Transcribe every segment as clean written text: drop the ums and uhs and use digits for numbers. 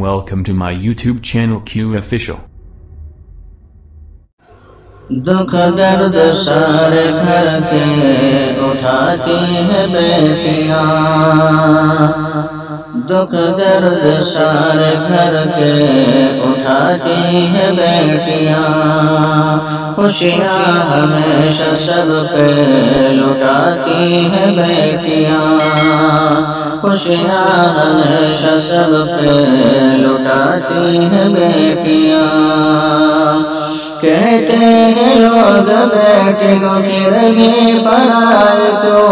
welcome to my YouTube channel Q Official. दुख दर्द सारे घर के उठाती है बेटियां, दुख दर्द सारे घर के उठाती है बेटियां, खुशियां हमेशा सब पे लुटाती है बेटियां, खुशियां हमेशा सब पे लुटाती है बेटियां। कहते हैं लोग बेटे को फिर भी पराई क्यों,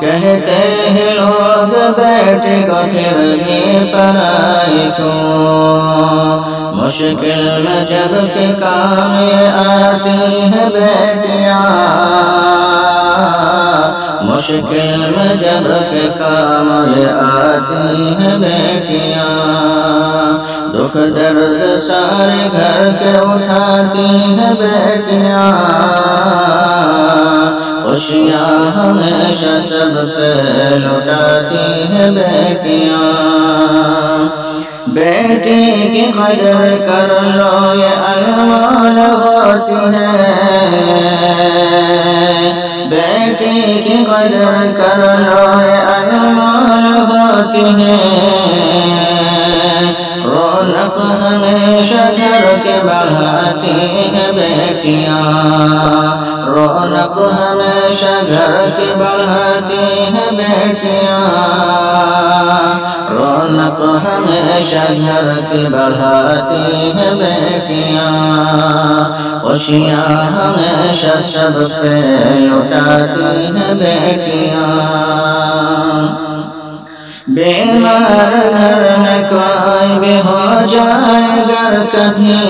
कहते हैं लोग बेटे को फिर भी पराई क्यों, मुश्किल में जब के काम ये आती है बेटियां, मुश्किल में जब के काम ये आती है बेटियां, दुख दर्द सारे घर के उठाती है बेटियां, खुशियां हमेशा सब पे लुटाती है बेटियां। बेटी की कदर कर लो ये अनमोल होती है, बेटी की कदर कर लो ये अनमोल होती है, रौनक हमेशा घर के बढ़ाती है बेटियां, रौनक हमेशा घर के बढ़ाती है बेटियां, रौनक हमेशा घर के बढ़ाती है बेटियां, खुशियां हमेशा सब पे लुटाती है बेटियां। बीमार घर में कोई भी हो जाए घर कभी,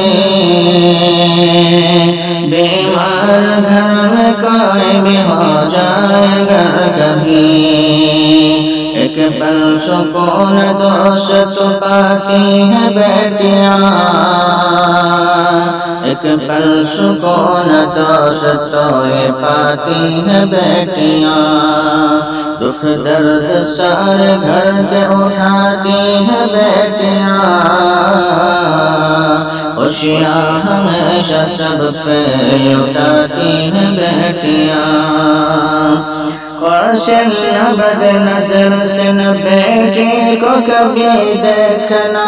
बीमार घर में कोई भी हो जाए घर कभी, एक पल सुकून दोस्त पाती है बेटियां, एक पल सुकून दोस्त पाती है बेटियां, दुख दर्द सारे घर के उठाती है बेटियां, खुशियां हमेशा सब पे लुटाती है बेटियां। क़ासिम न बद नज़र से न बेटी को कभी देखना,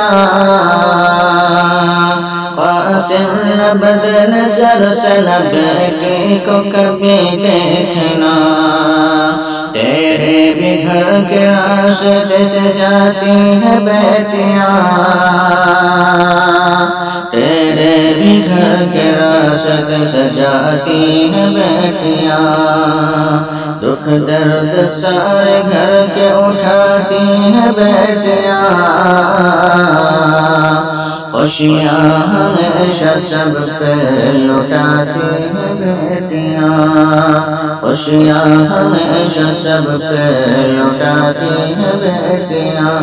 क़ासिम न बद नज़र से न बेटी को कभी देखना, तेरे भी घर के रास्ते से जाती है बेटियां, तेरे भी घर के रास्ते से जाती है बेटियां, दुख दर्द सारे घर के उठाती है बेटियां, खुशियां हमेशा सब पे लुटाती है बेटियां, खुशियां हमेशा सब पे लुटाती है बेटियां।